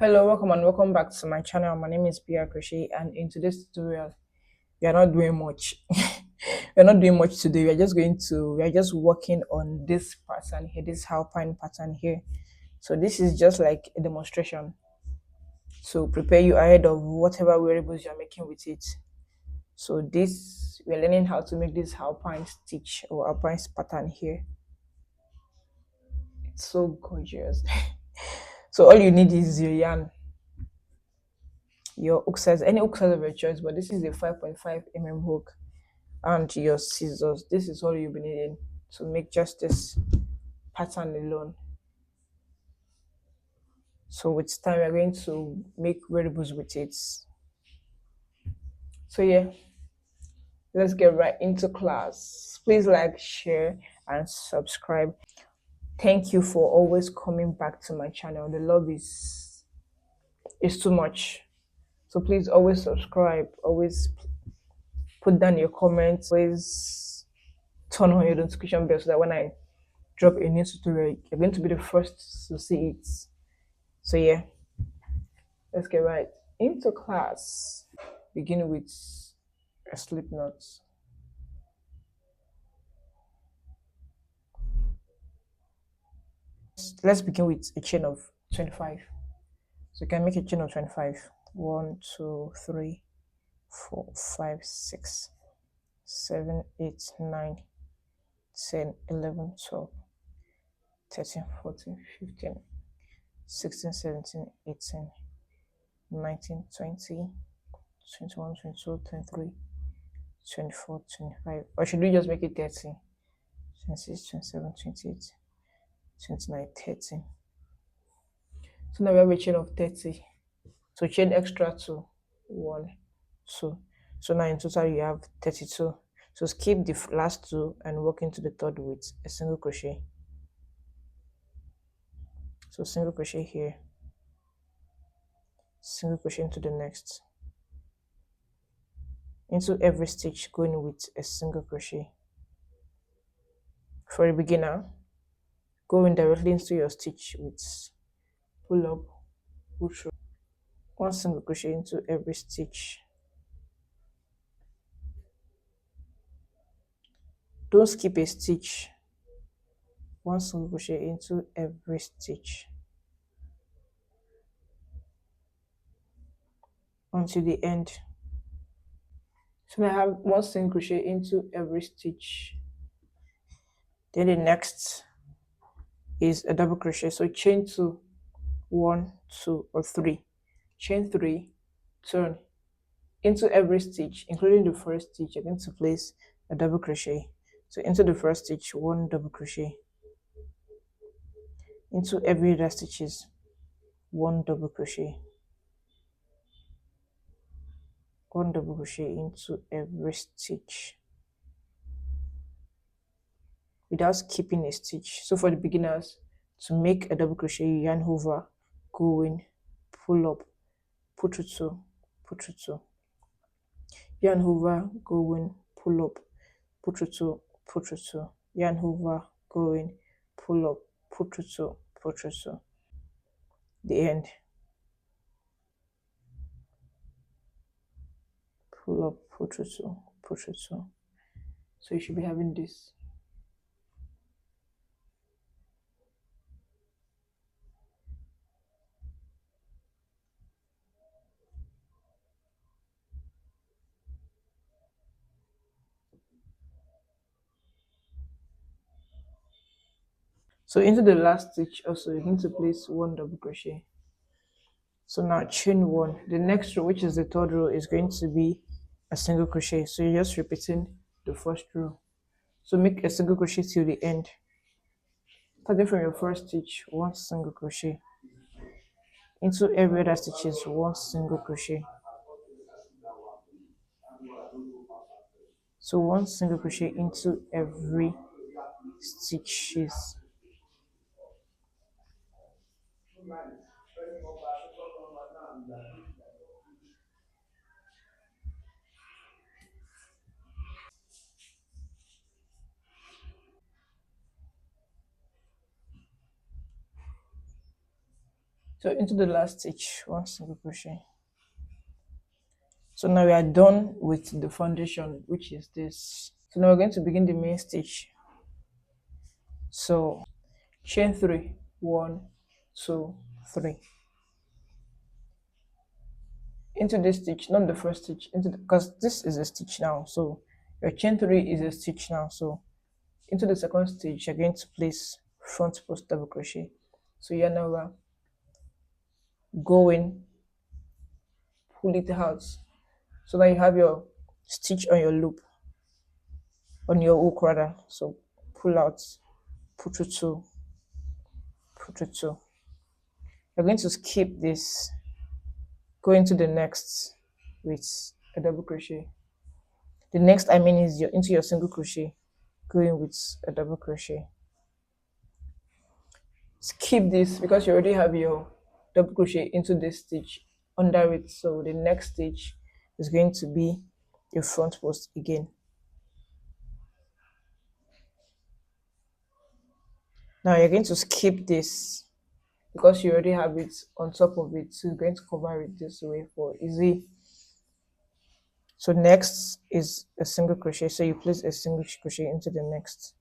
Hello, welcome and welcome back to my channel. My name is BRcrochet, and in today's tutorial we are not doing much. We're not doing much today. We are just working on this pattern here, this Alpine pattern here. So this is just like a demonstration to prepare you ahead of whatever wearables you're making with it. So this, we're learning how to make this Alpine stitch or Alpine pattern here. It's so gorgeous. So all you need is your yarn, your hook size, any hook size of your choice, but this is a 5.5 mm hook, and your scissors. This is all you'll be needing to make just this pattern alone. So with time we're going to make wearables with it. So yeah, let's get right into class. Please like, share and subscribe. Thank you for always coming back to my channel. The love is too much. So please always subscribe, always put down your comments, always turn on your notification bell so that when I drop a new tutorial, you're going to be the first to see it. So yeah, let's get right into class. Begin with a slip knot. Let's begin with a chain of 25. So you can make a chain of 25. 1, 2, 3, 4, 5, 6, 7, 8, 9, 10, 11, 12, 13, 14, 15, 16, 17, 18, 19, 20, 21, 22, 23, 24, 25. Or should we just make it 30? 26, 27, 28, 29, 30. So now we have a chain of 30. So chain extra 2, 1, 2. So now in total you have 32. So skip the last 2 and work into the third with a single crochet. So single crochet here, single crochet into the next. Into every stitch going with a single crochet. For a beginner, go in directly into your stitch with pull up, pull through, 1 single crochet into every stitch. Don't skip a stitch. 1 single crochet into every stitch until the end. So now I have 1 single crochet into every stitch. Then the next is a double crochet. So chain 2, 1, 2 or 3, chain 3, turn into every stitch, including the first stitch. You're going to place a double crochet. So into the first stitch, 1 double crochet. Into every other stitches, 1 double crochet. 1 double crochet into every stitch without skipping a stitch. So for the beginners, to make a double crochet, you yarn over, go in, pull up, put through 2, put through 2, yarn over, go in, pull up, put through 2, put through 2, yarn over, go in, pull up, put through 2, put through 2. The end. Pull up, put through 2, put through 2. So you should be having this. So into the last stitch also you're going to place 1 double crochet. So now chain 1. The next row, which is the third row, is going to be a single crochet. So you're just repeating the first row. So make a single crochet till the end. Starting from your first stitch, 1 single crochet. Into every other stitches, 1 single crochet. So 1 single crochet into every stitches. So into the last stitch, 1 single crochet. So now we are done with the foundation, which is this. So now we're going to begin the main stitch. So chain 3, 1, 2, 3. Into this stitch, not the first stitch, into because this is a stitch now. So your chain 3 is a stitch now. So into the second stitch, you're going to place front post double crochet. So you're now going, pull it out. So now you have your stitch on your loop, on your hook rather. So pull out, put through 2, put through 2. You're going to skip this, go into the next with a double crochet. The next I mean is into your single crochet, going with a double crochet. Skip this because you already have your double crochet into this stitch under it. So the next stitch is going to be your front post again. Now you're going to skip this because you already have it on top of it. So you're going to cover it this way for easy. So next is a single crochet. So you place a single crochet into the next.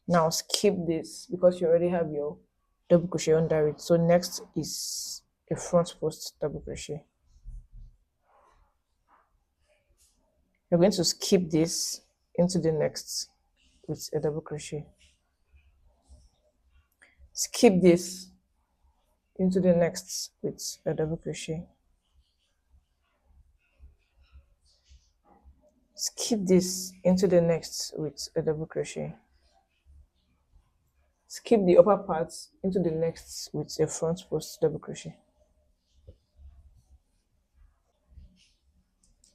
Now skip this because you already have your double crochet under it. So next is a front post double crochet. You're going to skip this into the next with a double crochet. Skip this into the next with a double crochet. Skip this into the next with a double crochet. Skip the upper part into the next with a front post double crochet.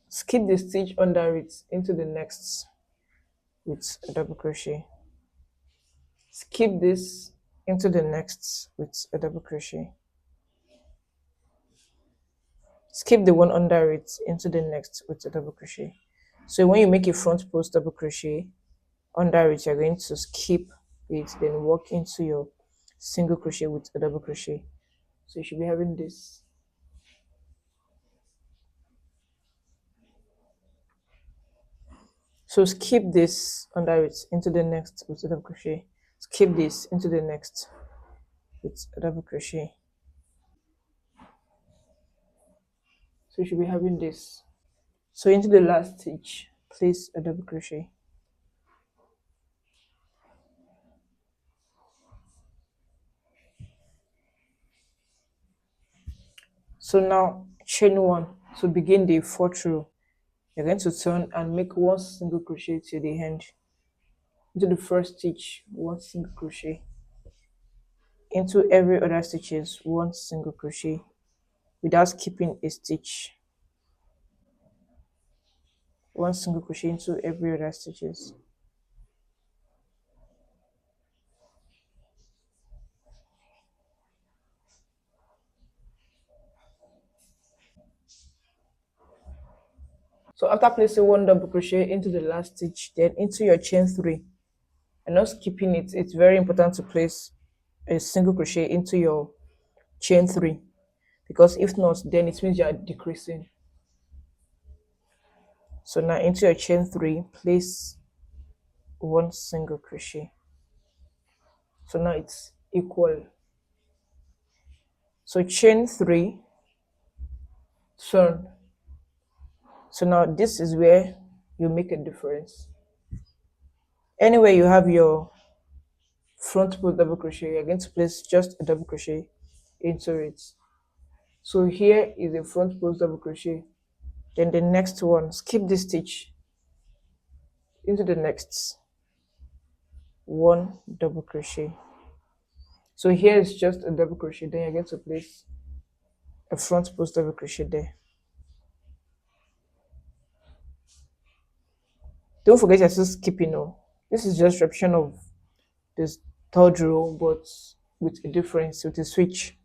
Skip the stitch under it into the next with a double crochet. Skip this into the next with a double crochet. Skip the one under it into the next with a double crochet. So when you make a front post double crochet under it, you're going to skip it, then walk into your single crochet with a double crochet. So you should be having this. So skip this under it into the next with a double crochet. Skip this into the next with a double crochet. So you should be having this. So into the last stitch, place a double crochet. So now chain 1 to begin the 4th row. You're going to turn and make 1 single crochet till the end. Into the first stitch, 1 single crochet. Into every other stitches, 1 single crochet without skipping a stitch. 1 single crochet into every other stitches. So after placing 1 double crochet into the last stitch, then into your chain 3, and not skipping it, it's very important to place a single crochet into your chain 3, because if not, then it means you are decreasing. So now into your chain 3, place 1 single crochet. So now it's equal. So chain 3, turn. So now this is where you make a difference. Anywhere you have your front post double crochet, you're going to place just a double crochet into it. So here is a front post double crochet. Then the next one, skip this stitch into the next 1 double crochet. So here is just a double crochet. Then you're going to place a front post double crochet there. Don't forget you're still skipping. No, this is just repetition of this 3rd row, but with a difference, with a switch.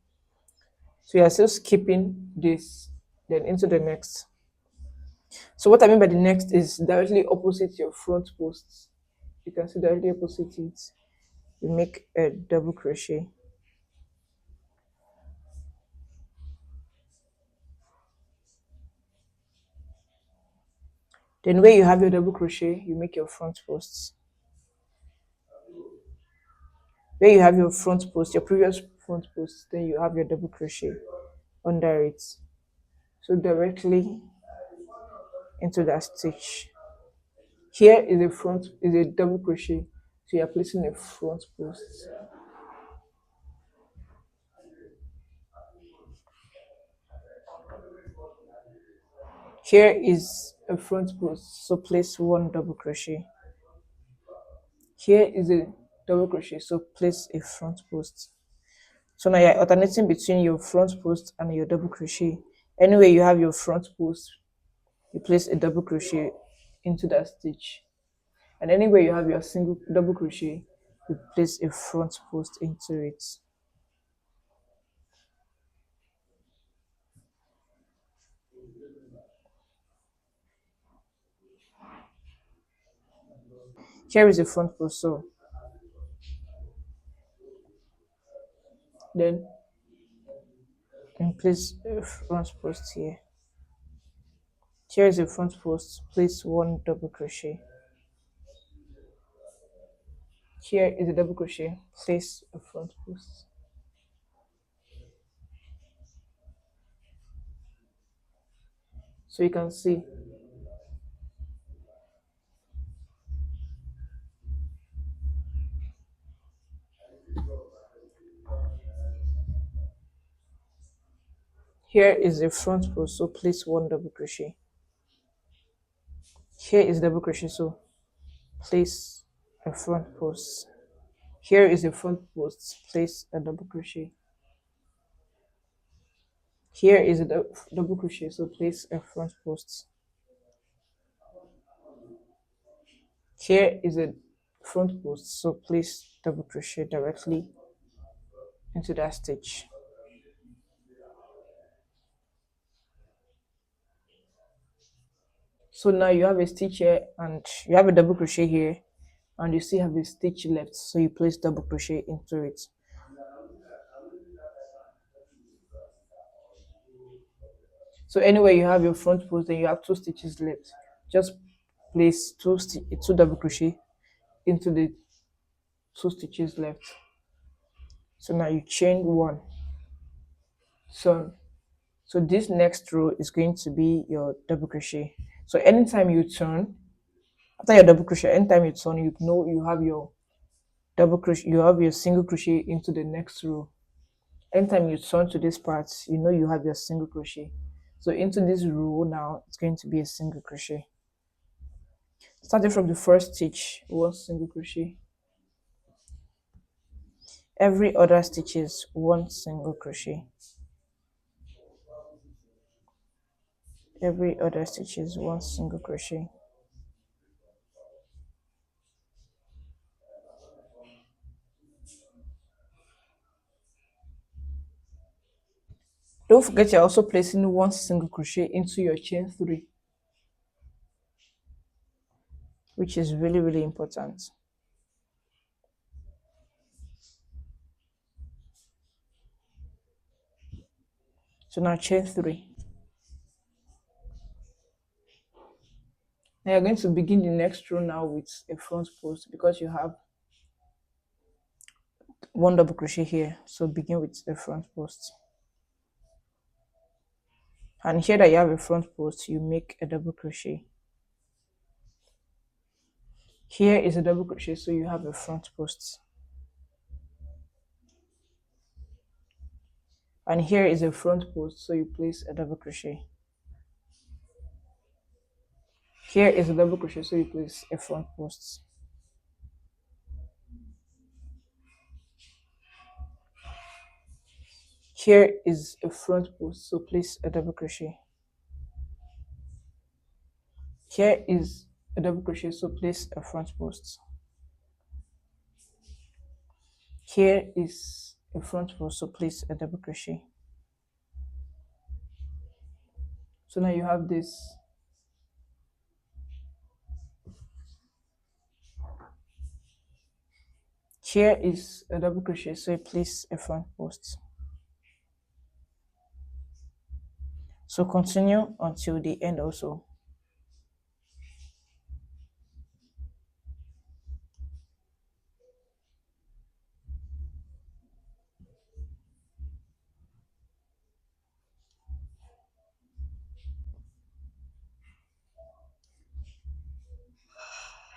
So you're still skipping this, then into the next. So what I mean by the next is directly opposite your front post. You can see directly opposite it. You make a double crochet. Then where you have your double crochet, you make your front posts. Where you have your front post, your previous front post, then you have your double crochet under it. So directly into that stitch. Here is a front, is a double crochet. So you are placing a front post. Here is a front post, so place one double crochet. Here is a double crochet, so place a front post. So now you're alternating between your front post and your double crochet. Anywhere you have your front post, you place a double crochet into that stitch. And anywhere you have your single double crochet, you place a front post into it. Here is a front post, so then place a front post here. Here is a front post, place one double crochet. Here is a double crochet, place a front post. So you can see here is a front post, so place one double crochet. Here is double crochet, so place a front post. Here is a front post, place a double crochet. Here is a double crochet, so place a front post. Here is a front post, so place double crochet directly into that stitch. So now you have a stitch here and you have a double crochet here and you still have a stitch left, so you place double crochet into it. So anyway you have your front post, then you have two stitches left. Just place two double crochet into the two stitches left. So now you chain one. So this next row is going to be your double crochet. So anytime you turn, after your double crochet, anytime you turn, you know you have your double crochet, you have your single crochet into the next row. Anytime you turn to this part, you know you have your single crochet. So into this row now, it's going to be a single crochet. Starting from the first stitch, one single crochet. Every other stitch is one single crochet. Every other stitch is one single crochet. Don't forget you're also placing one single crochet into your chain 3, which is really, really important. So now chain 3. Now you're going to begin the next row now with a front post because you have one double crochet here. So begin with a front post. And here that you have a front post, you make a double crochet. Here is a double crochet, so you have a front post. And here is a front post, so you place a double crochet. Here is a double crochet, so you place a front post. Here is a front post, so place a double crochet. Here is a double crochet, so place a front post. Here is a front post, so place a double crochet. So now you have this. Here is a double crochet, so you place a front post. So continue until the end also.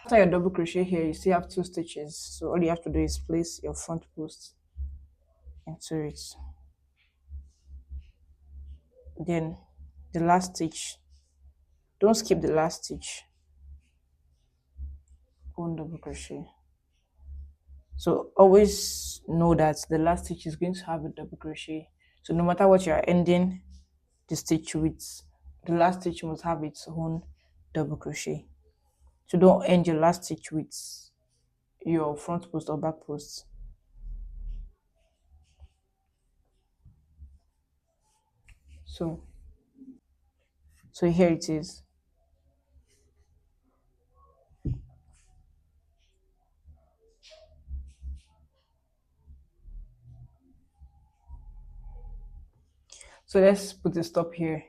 After your double crochet here, you still have 2 stitches, so all you have to do is place your front post into it. Then the last stitch, don't skip the last stitch, 1 double crochet. So always know that the last stitch is going to have a double crochet, so no matter what you are ending the stitch with, the last stitch must have its own double crochet. So don't end your last stitch with your front post or back post. So here it is. So let's put a stop here.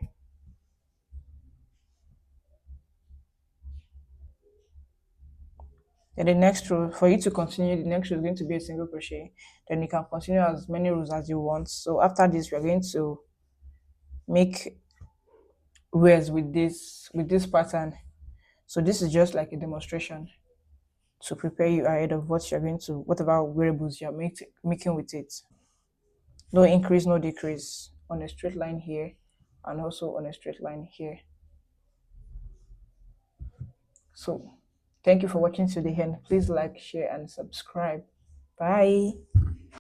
Then the next row, for you to continue, the next row is going to be a single crochet. Then you can continue as many rows as you want. So after this, we are going to make wears with this pattern. So this is just like a demonstration to prepare you ahead of what you're going to, whatever wearables you're making with it. No increase, no decrease, on a straight line here and also on a straight line here. So thank you for watching to the end. Please like, share and subscribe. Bye.